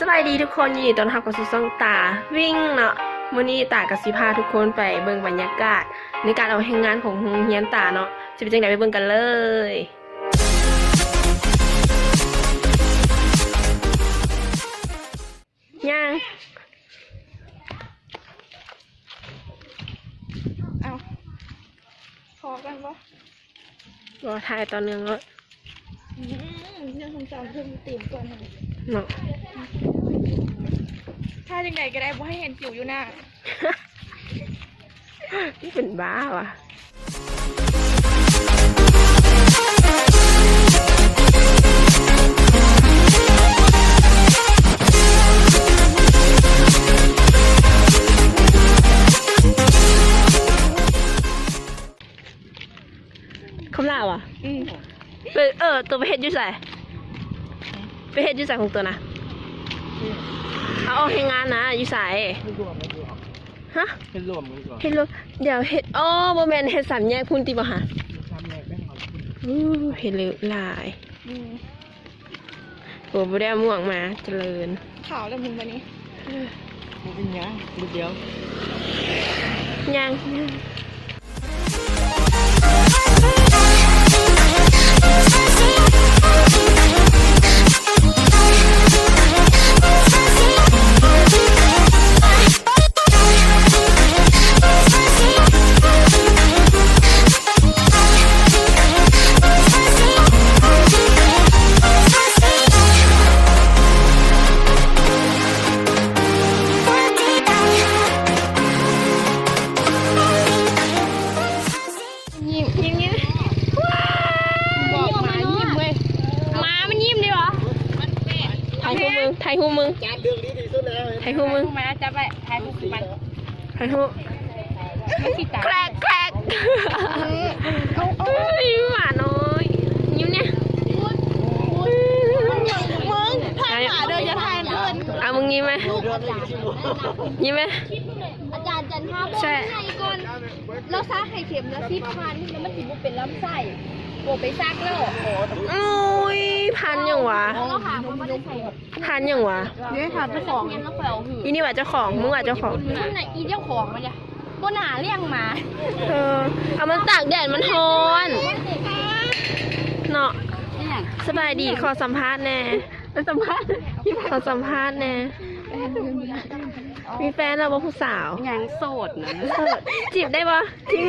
สบายดีทุกคนยินดีต้อนรับเข้าสู่ช่องตาวิ่งเนาะมื้อนี้ตากับสิพาทุกคนไปเบิ่งบรรยากาศในการเอาแห่งงานของโรงเรียนตาเนาะจะเป็นจังไดไปเบิ่งกันเลยย่างเอาพอกันปะรอถ่ายตอนนึงแล้วยังคงจำเพิ่มตีมก่อนเนาะถ้าจังไดก็ได้บ่ให้เห็นจิ๋วอยู่หน้า นี่เป็นบ้าว่ะคำลาวอ่ะตัวไปเฮ็ดอยู่ใส่ไปเฮ็ดอยู่ใส่ของตัวนะเอาให้งานนะอยู่ใส่ฮะเห็ดรวมกันก่อน เฮ็ดรวมเดี๋ยวเฮ็ดบ่แม่นเฮ็ดสามแยกพุ่นติบ่ฮะทำแยกได้หมดเฮ็ดเลยหลายโอ้บ่ได้ม่วงมาเจริญข่าวแล้วมึงวันนี้มันเป็นยังลูกเดียวยังไทยหูมึงจานเรื่องนี้ดีสุดแล้วไทยหูมึงมาจับไปไทยผู้มันไทยหูแครกหมาน้อยยิ้มเนี่ยมึงถ่ายหมาเดินจะถ่ายเดินมึงยิ้มไหมยิ้มไหมอาจารย์จันทร์ใช่ก่อนเราซักไข่เค็มแล้ว10,000แล้วมันสิบ่เป็นลำไส้โบไปซักแล้วโอ้ยพันยังวะพันยังวะนี่ค่ะเจ้าของอีนี่ว่าเจ้าของมึงว่าเจ้าของนั่นน่ะอีเจ้าของมันจ้ะบนหาเลี้ยงมาเอามันตากแดดมันร้อนเนาะสบายดีขอสัมภาษณ์แน่ขอสัมภาษณ์แน่มีแฟนแล้วว่าผู้สาวยังโสดนะจีบได้ปะ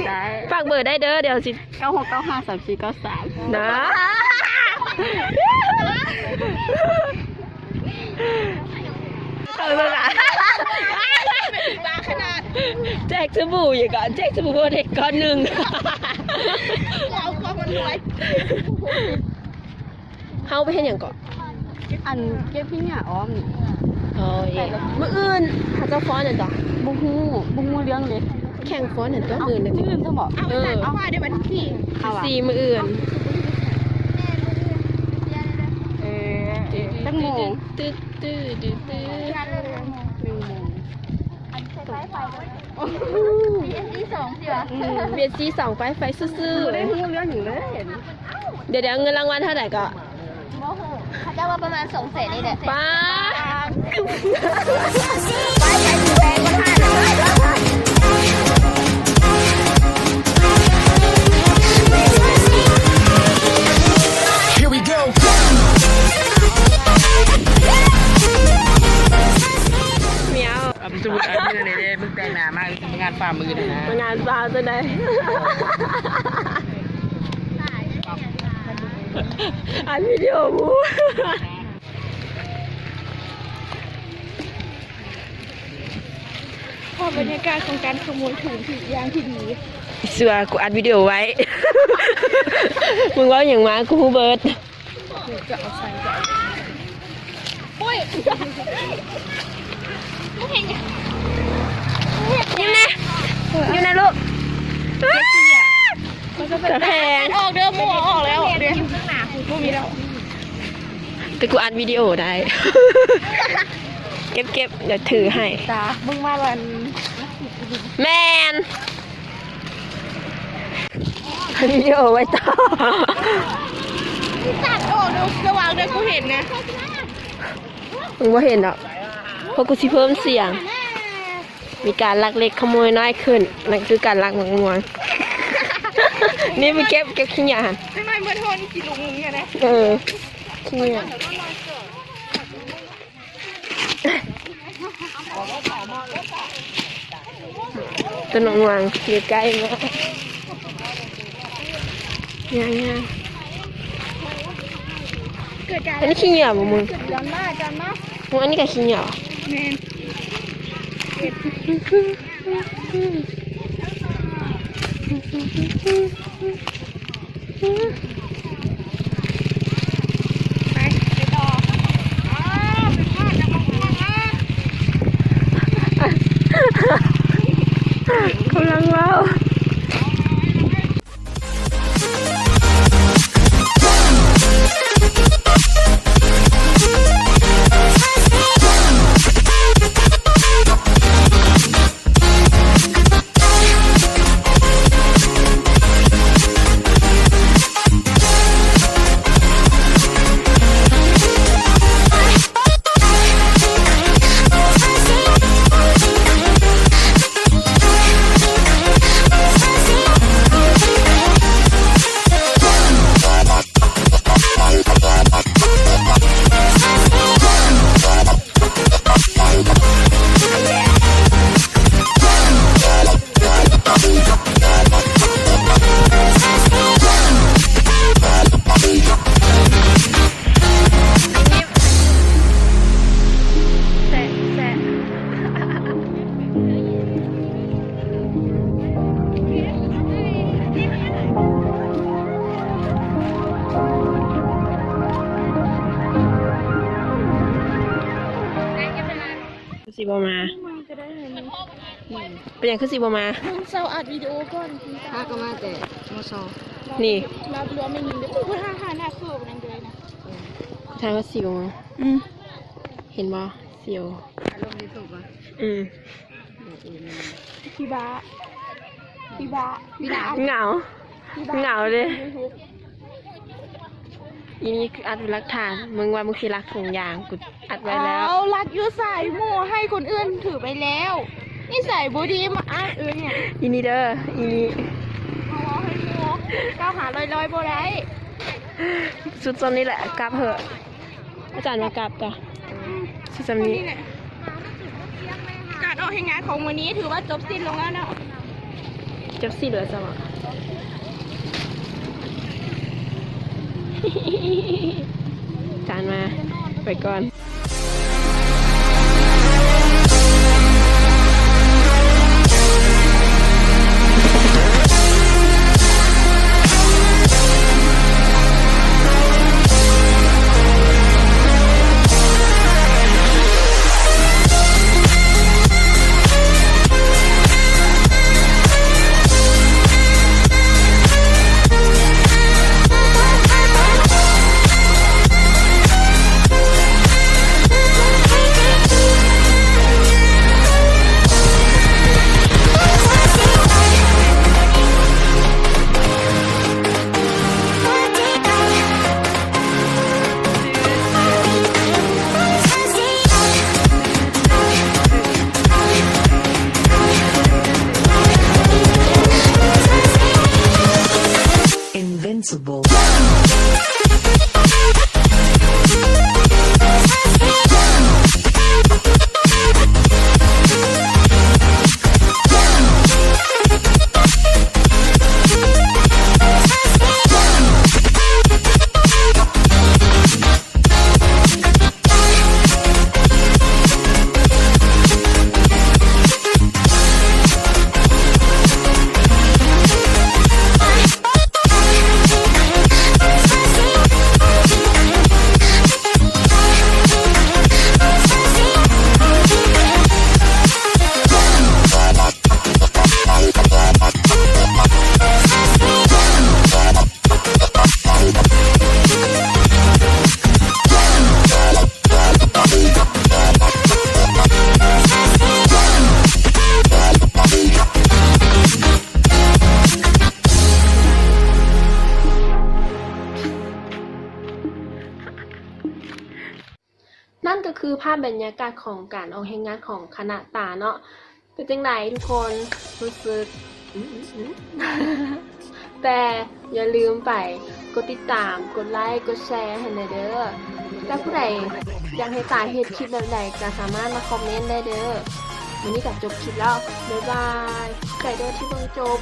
ได้ฝากเบอร์ได้เด้อเดี๋ยวสิ96953493นะแจกสบู่อย่างก่อนแจกสบู่เด็กก้อนหนึ่งเอาความมันรวยเขาไปเห็นอย่างก่อนอันเก็บพี่เนี่ยอ้อมนี่มืออื่นถ้าเจ้าฟ้อนเนี่ยต่อบุ้งหูเลี้ยงเลยแข่งฟ้อนเนี่ยต้องอื่นเลยอื่นจะบอกเอามาเดี๋ยววันที่สี่มืออื่นตั้งโมงตื้อ1 โมงเบียดซี2ไฟซื่อๆได้หูเลี้ยงอยู่เลยเดี๋ยวเงินรางวัลเท่าไหร่ก็เขาจะว่าประมาณ200,000นี่แหละป้าสมุดอันนี้เลยมึงแต่งหน้ามากงานฝ่ามือเลยนะงานฝ่าจะได้อันวิดีโอมูพอบรรยากาศของการขโมยถุงผิดอย่างที่ดีเสือกูอัดวิดีโอไว้มึงว่าอย่างมากูเบิร์ดจะเอาใส่ใจปุ้ยยิ้มนะยิ้มนะลูกจะแพงออกเด้อหมูออกแล้วเดี๋ยวข้างหน้าคือพวกนี้แล้วแต่กูอัดวิดีโอได้เก็บเดี๋ยวถือให้ตามึงมาวันแมนวิดีโอไว้ต่อ ตัดออกดูระวังเดี๋ยวกูเห็นนะ มึงว่าเห็นหรอกเพราะกูสิเพิ่มเสียง มีการลักเล็กขโมยน้อยขึ้น นั่นคือการลักหมวงมวง นี่ไปเก็บขี้หยาหัน ไม่ไม่เมื่อโทษนี่กี่ลุงมึงเนี่ยนะ ขี้หยาต้นหนองมวงอยู่ใกล้มากยัง เกิดการ อันนี้ขี้เหนียวบ่มึง จานมา มึงอันนี้ก็ขี้เหนียว แมนไปต่ออ้าวเป็นข้าจากมะม่วงนะ กำลังเล่าสิบมา จะได้เห็น เป็นอย่างคือสิบมา มึงเซาอัดวิดีโอก่อน ถ้าก็มาแต่มอซอ นี่ รับรวมไม่ยิงเดี๋ยวกูท่าหน้าเคือบนั่นเลยนะ ทางก็สิบมาเห็นบ่สิว อารมณ์ดีสุดอ่ะ พี่บ้าเหงาเลยอีนี่คืออัดเป็นหลักฐานมึงว่ามึงคือรักถุงยางกูอัดไว้แล้ว เอารักยูใส่หมูให้คนอื่นถือไปแล้วนี่ใส่บูดีมาอ้างเนี่ย อีนี่เด้ออีนี่ เอาให้หมูก้าวหาลอยโบได้ สุดตอนนี้แหละกลับเหอะอาจารย์มากลับจ้ะสุดจำนี้ การออกแห่งงานของวันนี้ถือว่าจบสิ้นลงแล้วเนาะ เจ็บสิเหลือจังอ่ะอาจารย์มาไปก่อน าพบรรยากาศของการออกแห่งงานของคณะตาเนาะเป็นจังไดทุกคนรู้สึก แต่อย่าลืมไปกดติดตามกดไลค์กดแชร์ให้หน่อยเด้อถ้าผู้ใดอยากให้ตาเฮ็ดคลิปแบบใดก็สามารถมาคอมเมนต์ได้เด้อวันนี้ก็จบคลิปแล้วบ๊ายบายใส่เด้อที่เบิ่งจบ